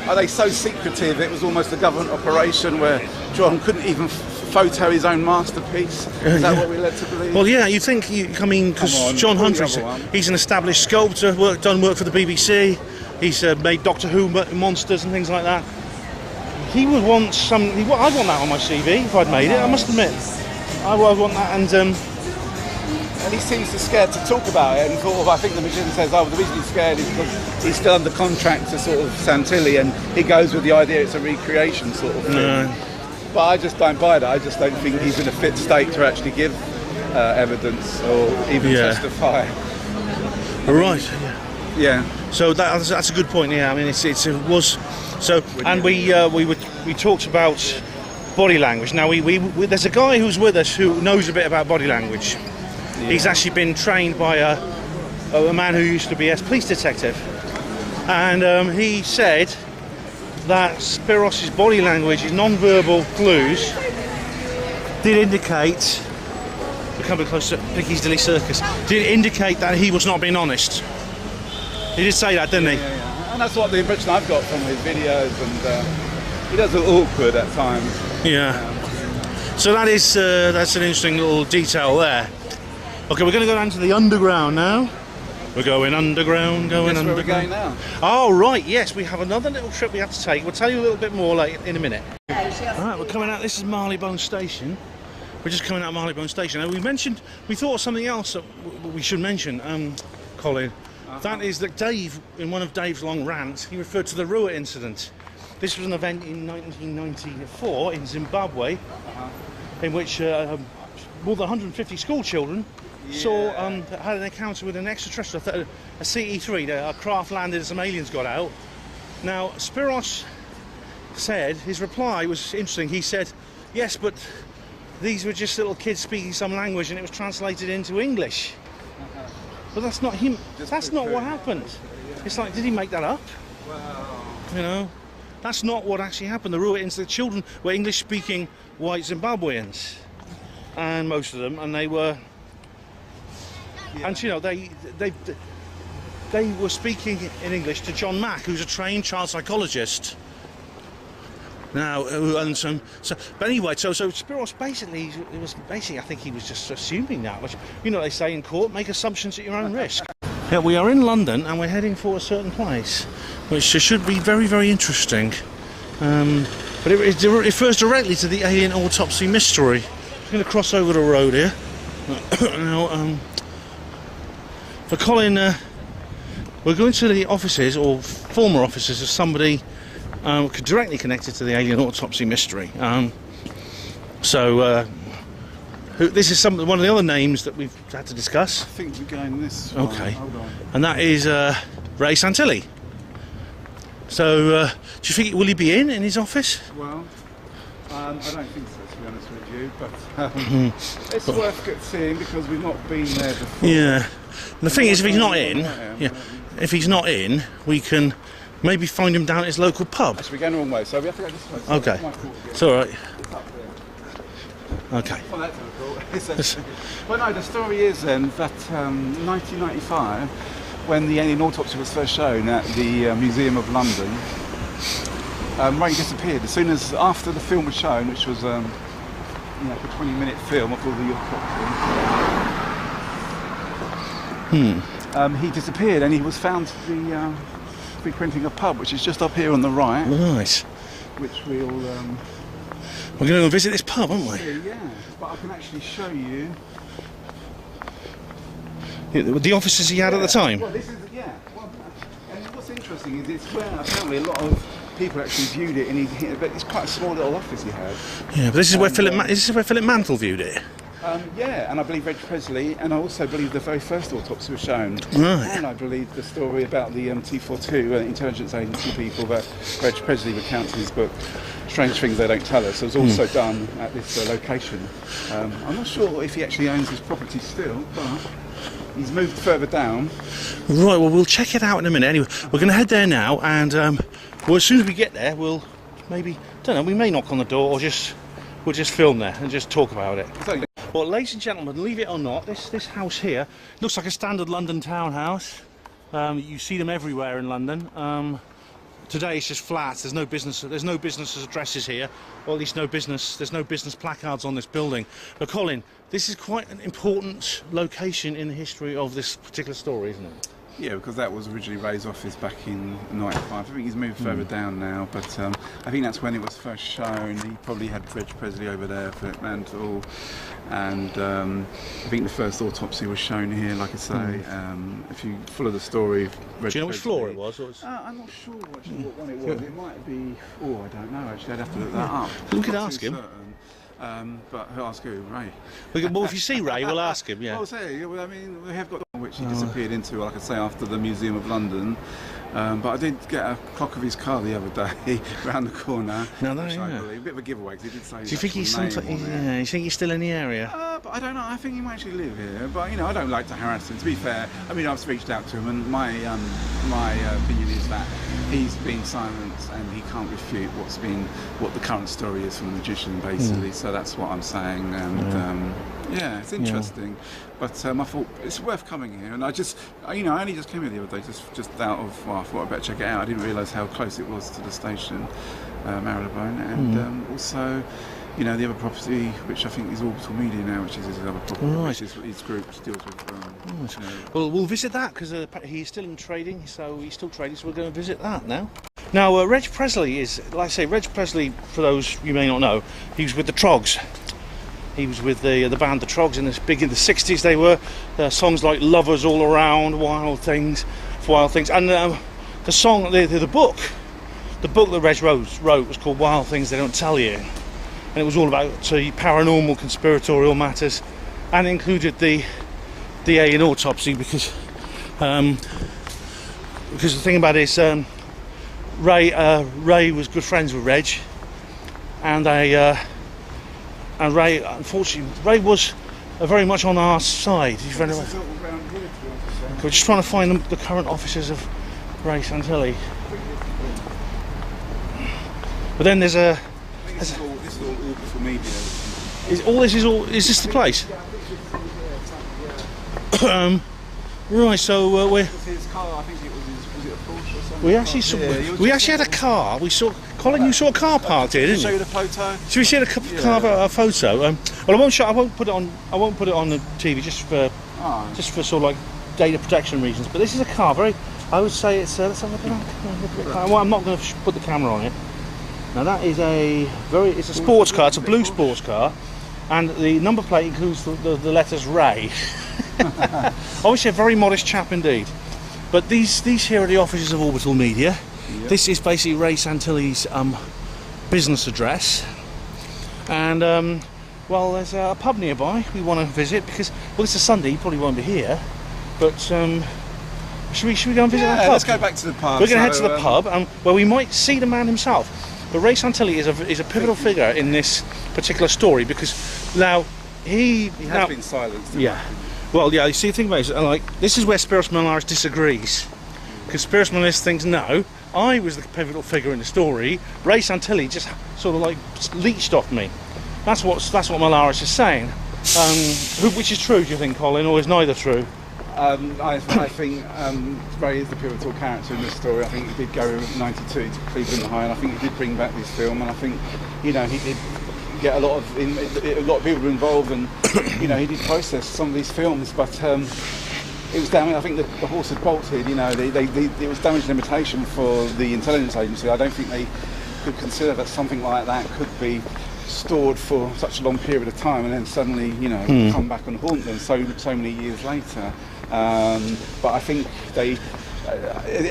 Are they so secretive? It was almost a government operation where John couldn't even photo his own masterpiece. Is that what we're led to believe? Well, yeah, you think, because John Hunter, he's an established sculptor, done work for the BBC, he's made Doctor Who monsters and things like that. He would want I'd want that on my CV if I'd made it, I must admit. I would want that, and he seems scared to talk about it, and sort of, I think the magician says, the reason he's scared is because he's still under contract to sort of Santilli, and he goes with the idea it's a recreation sort of thing. No. But I just don't buy that. I just don't think he's in a fit state to actually give evidence or even testify. Right. Yeah. So that's a good point. Yeah. I mean, it was so, and we talked about body language. Now there's a guy who's with us who knows a bit about body language. Yeah. He's actually been trained by a man who used to be a police detective, and he said that Spyros' body language, his non-verbal clues, did indicate, we're coming close to Piccadilly Circus, did indicate that he was not being honest. He did say that, didn't he? Yeah. And that's what the impression I've got from his videos, and he does look awkward at times. Yeah. So that's an interesting little detail there. Okay, we're going to go down to the underground now. We're going underground, Where we're going now? Oh, right, yes, we have another little trip we have to take. We'll tell you a little bit more in a minute. Alright, we're coming out, this is Marylebone Station. We're just coming out of Marylebone Station. Now, we thought of something else that we should mention, Colin. That is that Dave, in one of Dave's long rants, he referred to the Rua incident. This was an event in 1994 in Zimbabwe, in which more than 150 school children had an encounter with an extraterrestrial, a CE-3, a craft landed and some aliens got out. Now, Spyros said, his reply was interesting. He said, yes, but these were just little kids speaking some language and it was translated into English. But that's not him. That's not what happened. It's like, did he make that up? Wow. You know, that's not what actually happened. The Rua incident, the children were English-speaking white Zimbabweans, and most of them, and they were. And you know, they were speaking in English to John Mack, who's a trained child psychologist. Now, but anyway, so Spyros basically, I think he was just assuming that. Which, you know, they say in court, make assumptions at your own risk. Yeah, we are in London and we're heading for a certain place, which should be very, very interesting. But it refers directly to the Alien Autopsy mystery. I'm going to cross over the road here. Now, for Colin, we're going to the offices, or former offices, of somebody directly connected to the Alien Autopsy mystery. This is one of the other names that we've had to discuss. I think we're going this way. Okay. Hold on. And that is Ray Santilli. So, do you think, will he be in his office? Well, I don't think so, to be honest with you, but it's worth seeing because we've not been there before. Yeah. And the thing is, if he's not in, we can maybe find him down at his local pub. Actually, we're going the wrong way, so we have to go this way. Okay. It's all right. It's up there. Okay. Well, that's difficult. Well, no, the story is then that 1995, when the Alien Autopsy was first shown at the Museum of London, Ray disappeared as soon as after the film was shown, which was a 20-minute film of all the autopsy. He disappeared, and he was found to be frequenting a pub, which is just up here on the right. Nice. Which we'll. We're going to go visit this pub, aren't we? Yeah, but I can actually show you. The offices he had at the time? Well, this is, well, and what's interesting is it's where apparently a lot of people actually viewed it, and but it's quite a small little office he had. Yeah, but this is where Philip Mantle viewed it. Yeah, and I believe Reg Presley, and I also believe the very first autopsy was shown. Right. And I believe the story about the T42 intelligence agency people that Reg Presley recounts in his book, Strange Things They Don't Tell Us, was also done at this location. I'm not sure if he actually owns his property still, but he's moved further down. Right, well, we'll check it out in a minute. Anyway, we're going to head there now, and well, as soon as we get there, we'll maybe, we may knock on the door, or we'll just film there and just talk about it. Well, ladies and gentlemen, believe it or not, this house here looks like a standard London townhouse. You see them everywhere in London. Today it's just flats. There's no business addresses here, or at least there's no business placards on this building. But Colin, this is quite an important location in the history of this particular story, isn't it? Yeah, because that was originally Ray's office back in '95. I think he's moved further down now, but I think that's when it was first shown. He probably had Reg Presley over there, Philip Mantle, and I think the first autopsy was shown here, like I say. If you follow the story, Reg do you know which floor it was? was? I'm not sure actually what one it was. It might be, I don't know actually, I'd have to look that up. We could ask him. But who ask who? Ray. Well, if you see Ray, we'll ask him, yeah. Well, I mean, we have got which he disappeared into, like I say, after the Museum of London. But I did get a clock of his car the other day round the corner. No, which I believe, a bit of a giveaway because he did say. Do you think he's you think he's still in the area? But I don't know. I think he might actually live here. But I don't like to harass him. To be fair, I mean, I've reached out to him, and my opinion is that he's been silenced and he can't refute what the current story is from the magician, basically. So that's what I'm saying. And it's interesting. But I thought it's worth coming here, and I only just came here the other day, just out of, I thought I'd better check it out. I didn't realise how close it was to the station, Marylebone, and also, the other property, which I think is Orbital Media now, which is his other property, which is his group deals with. Well, we'll visit that because he's still in trading, so we're going to visit that now. Now, Reg Presley is, like I say, Reg Presley, for those you may not know, he was with the Trogs. He was with the band The Trogs in the 60s. They were songs like "Lovers All Around," "Wild Things," and the song, the book that Reg wrote was called "Wild Things They Don't Tell You," and it was all about paranormal, conspiratorial matters, and included the Alien Autopsy because the thing about it is Ray was good friends with Reg, and and Ray, unfortunately, Ray was very much on our side. We're just trying to find the current offices of Ray Santilli. But then there's a. This is all Orbital Media. Is this the place? Right, so we're. His car, I think it was it a Porsche or something? We actually had a car. We saw Colin. You saw a car parked here, didn't you? Show you the photo. Should we see a photo? Well, I won't put it on. I won't put it on the TV just for sort of like data protection reasons. But this is a car. I would say it's. Let's have a look at that. Well, I'm not going to put the camera on it. Now that is it's a sports car. It's a blue sports car, and the number plate includes the letters Ray. Obviously, a very modest chap indeed. But these here are the offices of Orbital Media. Yep. This is basically Ray Santilli's business address, and well, there's a pub nearby we want to visit because, well, it's a Sunday, you probably won't be here, but should we go and visit that pub? Let's go back to the pub. We're going to head to the pub, where we might see the man himself. But Ray Santilli is a pivotal figure in this particular story because now he has been silenced. Yeah. Well, yeah. You see, the thing about it is, like, this is where Spyros Melaris disagrees, because Spyros Melaris thinks, no, I was the pivotal figure in the story. Ray Santilli just sort of like leached off me. That's what Melaris is saying. Which is true, do you think, Colin, or is neither true? I think Ray is the pivotal character in this story. I think he did go in '92 to Cleveland High, and I think he did bring back this film. And I think, he did get a lot of people involved, and he did process some of these films. But it was damage. I think the horse had bolted. It was damage limitation for the intelligence agency. I don't think they could consider that something like that could be stored for such a long period of time and then suddenly come back and haunt them so many years later. But I think the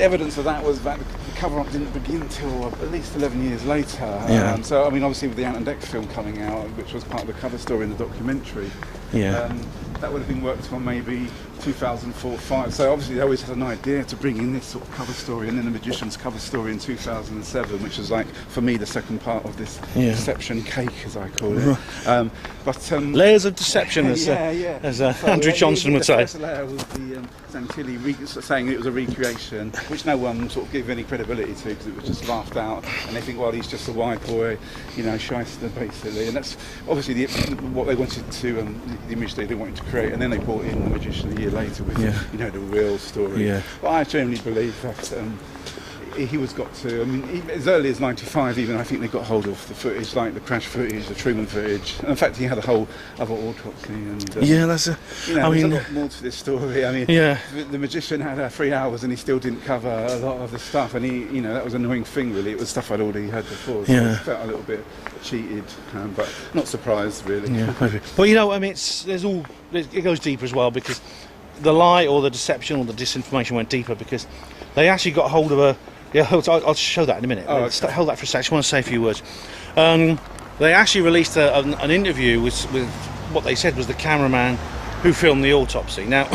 evidence of that was that the cover-up didn't begin until at least 11 years later. Yeah. So I mean, obviously with the Ant and Dec film coming out, which was part of the cover story in the documentary, that would have been worked on maybe 2004-05. So obviously they always had an idea to bring in this sort of cover story, and then the Magician's cover story in 2007, which was, like, for me, the second part of this deception cake, as I call it. Layers of deception, as Andrew Johnson would say. The first layer was the Santilli saying it was a recreation, which no one sort of gave any credibility to because it was just laughed out, and they think, well, he's just a white boy, shyster, basically. And that's obviously what they wanted to, the image they wanted to create, and then they brought in the Magician a year later with the real story. Yeah. But I generally believe that he was got to, I mean, as early as '95 even, I think they got hold of the footage, like the crash footage, the Truman footage. And in fact, he had a whole other autopsy. And, there's a lot more to this story. I mean, the Magician had 3 hours and he still didn't cover a lot of the stuff, and he, that was an annoying thing, really. It was stuff I'd already heard before, so I felt a little bit cheated, but not surprised, really. Yeah, maybe. Well, I mean, it goes deeper as well, because the lie or the deception or the disinformation went deeper because they actually got hold of I'll show that in a minute. Oh, okay. Hold that for a sec. I just want to say a few words. They actually released an interview with what they said was the cameraman who filmed the autopsy. Now,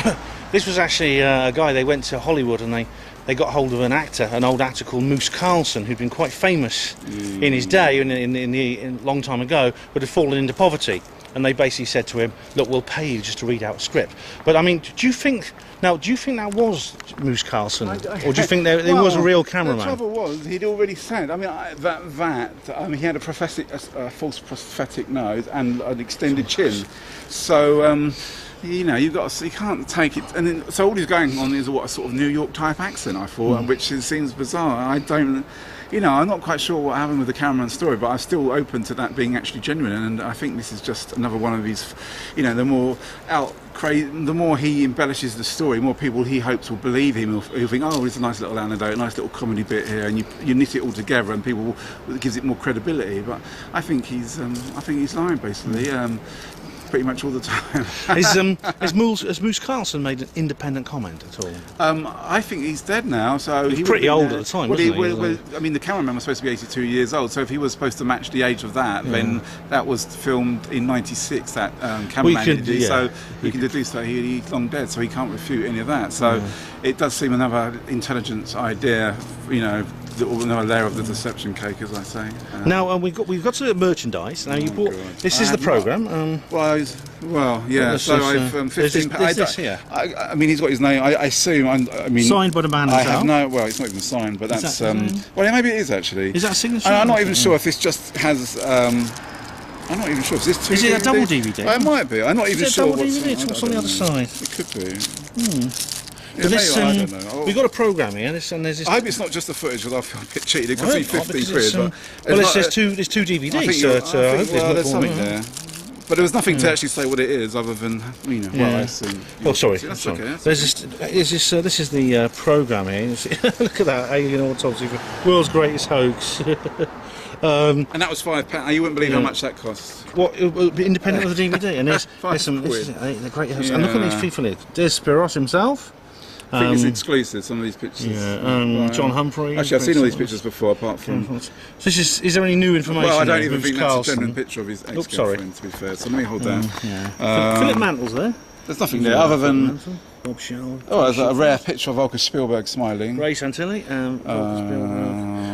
this was actually a guy. They went to Hollywood and they got hold of an old actor called Moose Carlson, who'd been quite famous in his day, in a long time ago, but had fallen into poverty. And they basically said to him, "Look, we'll pay you just to read out a script." But I mean, do you think that was Moose Carlson, or do you think there was a real cameraman? The trouble was, he'd already said. I mean, he had a false prosthetic nose and an extended chin, so. You can't take it, and then, so all he's going on is a sort of New York type accent, I thought, which seems bizarre. I don't, I'm not quite sure what happened with the cameraman's story, but I'm still open to that being actually genuine, and I think this is just another one of these, the more he embellishes the story, more people he hopes will believe him. He'll think, oh, it's a nice little anecdote, a nice little comedy bit here, and you knit it all together, and it gives it more credibility. But I think he's lying, basically. Pretty much all the time. Has Moose Carlson made an independent comment at all? I think he's dead now. So he was pretty old at the time, wasn't he? I mean, the cameraman was supposed to be 82 years old. So if he was supposed to match the age of that, then that was filmed in '96. That cameraman so you can deduce that he's long dead. So he can't refute any of that. So it does seem another intelligence idea. Another layer of the deception cake, as I say. Now we've got to merchandise. Now you bought. This is the program. Yeah. So I've 15. There's this here. I mean, he's got his name. I assume. Signed by the man himself. I have no. Well, it's not even signed, but that's. Maybe it is actually. Is that a signature? I'm not even sure if this just has. I'm not even sure. Is this two? Is it a double DVD? It might be. I'm not even sure. Double DVD. What's on the other side? It could be. Yeah, I don't know. We've got a programme here, and there's this. I hope it's not just the footage, although I feel a bit cheated. It cost me 15 quid. There's two DVDs, so I hope there's something there. But there was nothing to actually say what it is, other than well, I assume. Oh, sorry. That's sorry. okay. That's This is the program here. Look at that, Alien Autopsy, world's greatest hoax. and that was £5. You wouldn't believe how much that costs. What, independent of the DVD? And there's £5. some. The great hoax. And look at these people here. There's Spyros himself. I think it's exclusive, some of these pictures. Yeah, John Humphrey. Actually, I've seen all these pictures before, apart from... So is there any new information? Well, I don't there? even think Carlson. that's a genuine picture of his ex-girlfriend, to be fair, so let me hold down. Philip Mantle's there. There's nothing there, other than... Bob Shell. Oh, there's a rare picture of Volker Spielberg smiling. Ray Santilli.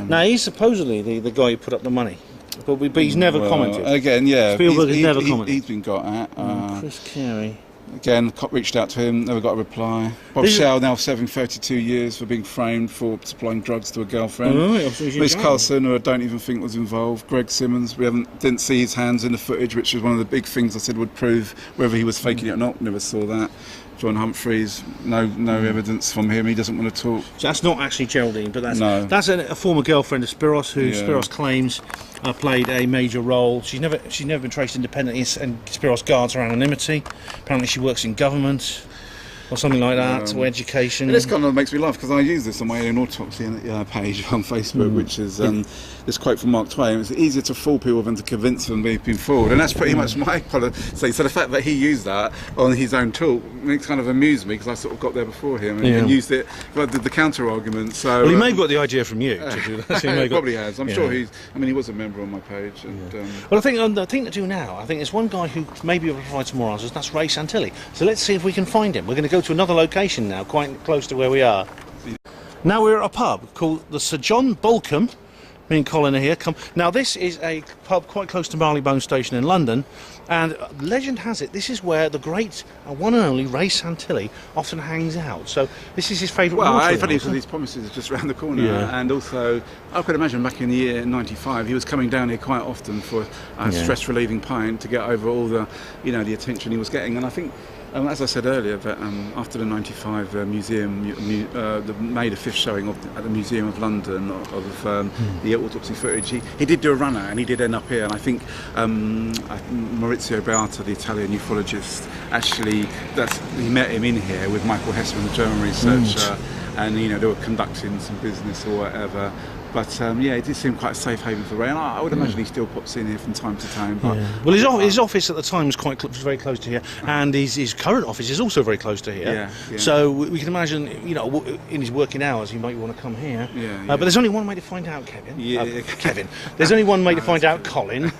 Now, he's supposedly the guy who put up the money. But he's never commented. Again, yeah. Spielberg has never commented. He's been got at. Chris Carey. Again, cop reached out to him, never got a reply. Bob Shell now serving 32 years for being framed for supplying drugs to a girlfriend. Miss Carlson, who I don't even think was involved. Greg Simmons, we didn't see his hands in the footage, which was one of the big things I said would prove whether he was faking it or not. Never saw that. John Humphreys, no evidence from him. He doesn't want to talk. So that's not actually Geraldine, but that's a former girlfriend of Spyros, who Spyros claims played a major role. She's never been traced independently, and Spyros guards her anonymity. Apparently, she works in government or something like that, or education. And this kind of makes me laugh, because I use this on my Alien Autopsy page on Facebook, which is this quote from Mark Twain: "It's easier to fool people than to convince them they've been fooled." And that's pretty much my policy. So the fact that he used that on his own talk makes kind of amused me, because I sort of got there before him and used it. I did the counter argument. So well, he may have got the idea from you to do that. He probably has. I'm sure he's. I mean, he was a member on my page. And, well, I think the thing to do now, I think there's one guy who maybe will provide some more answers. That's Ray Santilli. So let's see if we can find him. We're going to go to another location now, quite close to where we are. Now we're at a pub called the Sir John Bolcombe. Me and Colin are here. Now this is a pub quite close to Marylebone Station in London, and legend has it this is where the great one and only Ray Santilli often hangs out. So this is his favourite. Well, I believe these promises are just around the corner, and also I could imagine back in the year '95 he was coming down here quite often for a stress-relieving pint to get over all the, the attention he was getting. And I think, as I said earlier, that after the '95 museum made a fifth showing at the Museum of London of the autopsy footage, he did do a run out, and he did end up here. And I think Maurizio Beata, the Italian ufologist, actually he met him in here with Michael Hessman, the German researcher, and they were conducting some business or whatever. But it did seem quite a safe haven for Ray, and I would imagine he still pops in here from time to time. But, well, his office at the time was very close to here, and his current office is also very close to here. So we can imagine, in his working hours, he might want to come here. But there's only one way to find out, Kevin. Kevin. There's only one way to find out, Colin,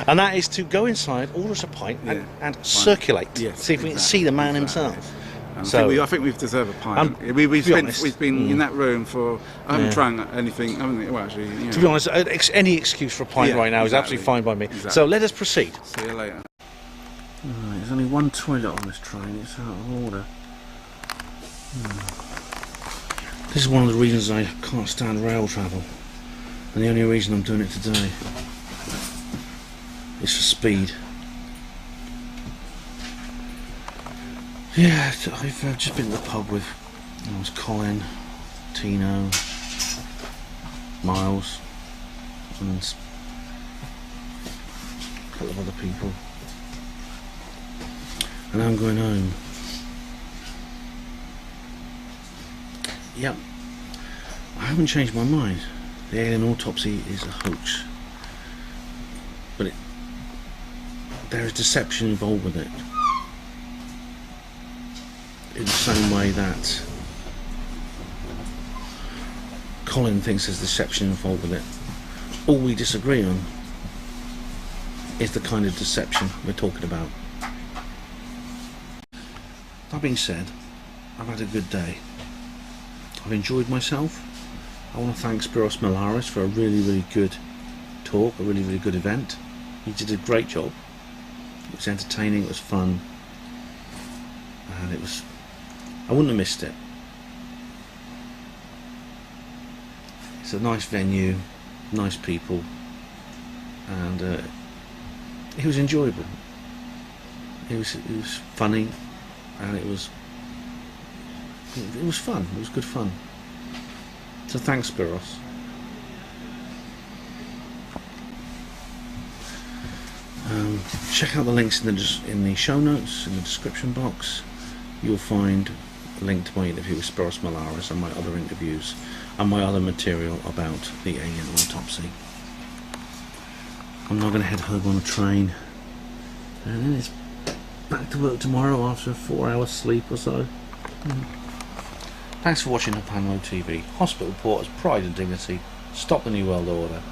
and that is to go inside, order us a pint, and circulate. See if we can see the man himself. I think we've deserved a pint. We've been in that room for. I haven't drunk anything. Well, actually, to be honest, any excuse for a pint right now is absolutely fine by me. So let us proceed. See you later. There's only one toilet on this train. It's out of order. This is one of the reasons I can't stand rail travel, and the only reason I'm doing it today is for speed. Yeah, I've just been to the pub with Colin, Tino, Miles, and a couple of other people, and now I'm going home. Yep, I haven't changed my mind. The Alien Autopsy is a hoax, but there is deception involved with it. In the same way that Colin thinks there's deception involved with it. All we disagree on is the kind of deception we're talking about. That being said, I've had a good day. I've enjoyed myself. I want to thank Spyros Melaris for a really, really good talk, a really, really good event. He did a great job. It was entertaining, it was fun, and I wouldn't have missed it. It's a nice venue, nice people, and it was enjoyable. It was funny, and it was fun. It was good fun. So thanks, Spyros. Check out the links in the show notes, in the description box. You'll find a link to my interview with Spyros Melaris and my other interviews and my other material about the Alien Autopsy. I'm now going to head home on a train, and then it's back to work tomorrow after 4 hours sleep or so. Thanks for watching Panlo TV. Hospital Porter's Pride and Dignity. Stop the New World Order.